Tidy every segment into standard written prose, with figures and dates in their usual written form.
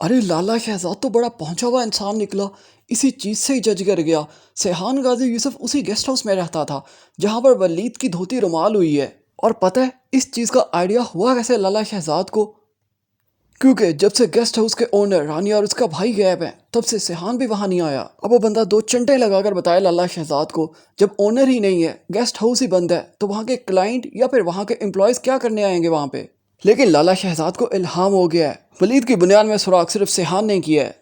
अरे लाला शहजाद तो बड़ा पहुंचा हुआ इंसान निकला। इसी चीज से ही जज कर गया। सेहान गाजी यूसुफ उसी गेस्ट हाउस में रहता था जहां पर वलीद की धोती रुमाल हुई है। और पता है इस चीज का आइडिया हुआ कैसे लाला शहजाद को? क्योंकि जब से गेस्ट हाउस के ओनर रानी और उसका भाई गायब है तब से सेहान भी वहां नहीं आया। अब वो बंदा दो चंटे लगाकर बताया लाला शहजाद को, जब ओनर ही नहीं है, गेस्ट हाउस ही बंद है, तो वहां के क्लाइंट या फिर वहां के एम्प्लॉयज क्या करने आएंगे वहां पे। लेकिन लाला शहजाद को इल्हाम हो गया है। वलीद की बुनियाद में सुराग सिर्फ सेहान ने किया है।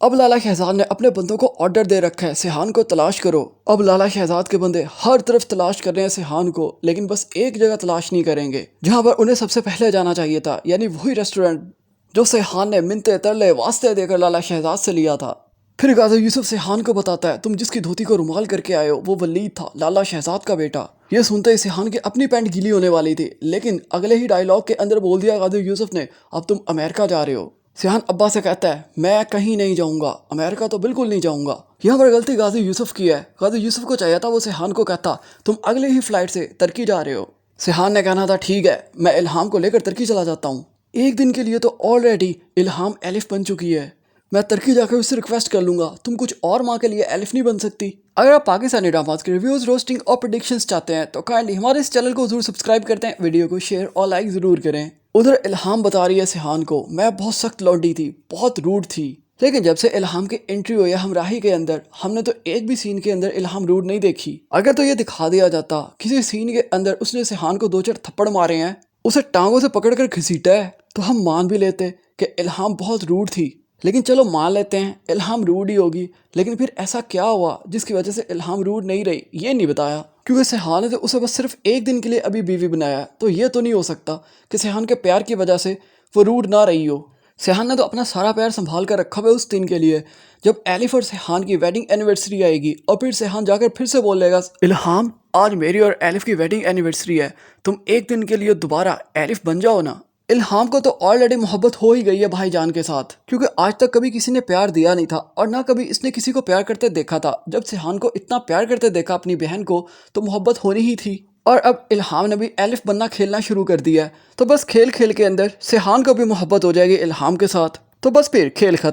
अब लाला शहजाद ने अपने बंदों को ऑर्डर दे रखा है, सेहान को तलाश करो। अब लाला शहजाद के बंदे हर तरफ तलाश कर रहे हैं सेहान को, लेकिन बस एक जगह तलाश नहीं करेंगे जहां पर उन्हें सबसे पहले जाना चाहिए था, यानी वही रेस्टोरेंट जो सेहान ने मिन्नते तरले वास्ते देकर लाला शहजाद से लिया था। फिर गाजी यूसुफ सेहान को बताता है, तुम जिसकी धोती को रुमाल करके आए हो वो वलीद था, लाला शहजाद का बेटा। ये सुनते ही सेहान की अपनी पैंट गीली होने वाली थी, लेकिन अगले ही डायलॉग के अंदर बोल दिया गाजी यूसुफ ने, अब तुम अमेरिका जा रहे हो। सेहान अब्बा से कहता है, मैं कहीं नहीं जाऊंगा, अमेरिका तो बिल्कुल नहीं जाऊंगा। यहाँ पर गलती गाजी यूसुफ की है। गाजी यूसुफ को चाहिए था वो सेहान को कहता, तुम अगले ही फ्लाइट से तुर्की जा रहे हो। सेहान ने कहना था, ठीक है मैं इल्हाम को लेकर तुर्की चला जाता हूँ। एक दिन के लिए तो ऑलरेडी इल्हाम एलिफ बन चुकी है, मैं तुर्की जाकर उससे रिक्वेस्ट कर लूंगा, तुम कुछ और माँ के लिए एलिफ नहीं बन सकती। अगर आप पाकिस्तानी ड्रामास के रिव्यूज, रोस्टिंग और प्रेडिक्शंस चाहते हैं तो काइंडली हमारे इस चैनल को जरूर सब्सक्राइब करते हैं, वीडियो को शेयर और लाइक जरूर करें। उधर इल्हाम बता रही है सेहान को, मैं बहुत सख्त लौंडी थी, बहुत रूड थी, लेकिन जब से इल्हाम की एंट्री हुई है हमराही के अंदर, हमने तो एक भी सीन के अंदर इल्हाम रूड नहीं देखी। अगर तो ये दिखा दिया जाता किसी सीन के अंदर उसने सेहान को दो चार थप्पड़ मारे हैं, उसे टांगों से पकड़कर घसीटा है, तो हम मान भी लेते कि इल्हाम बहुत रूड थी। लेकिन चलो मान लेते हैं इल्हाम रूड ही होगी, लेकिन फिर ऐसा क्या हुआ जिसकी वजह से इल्हाम रूड नहीं रही, ये नहीं बताया। क्योंकि सेहान ने तो उसे बस सिर्फ एक दिन के लिए अभी बीवी बनाया, तो ये तो नहीं हो सकता कि सेहान के प्यार की वजह से वो रूड ना रही हो। सेहान ने तो अपना सारा प्यार संभाल कर रखा हुआ उस दिन के लिए जब एलिफ और सेहान की वेडिंग एनिवर्सरी आएगी, और फिर सेहान जाकर फिर से बोलेगा, इल्हाम आज मेरी और एलिफ की वेडिंग एनिवर्सरी है, तुम एक दिन के लिए दोबारा एलिफ बन जाओ ना। इल्हाम को तो ऑलरेडी मोहब्बत हो ही गई है भाईजान के साथ, क्योंकि आज तक कभी किसी ने प्यार दिया नहीं था और ना कभी इसने किसी को प्यार करते देखा था। जब सेहान को इतना प्यार करते देखा अपनी बहन को, तो मोहब्बत होनी ही थी। और अब इल्हाम ने भी एलिफ बनना खेलना शुरू कर दिया है, तो बस खेल खेल के अंदर सेहान को भी मोहब्बत हो जाएगी इल्हाम के साथ, तो बस फिर खेल खत्म।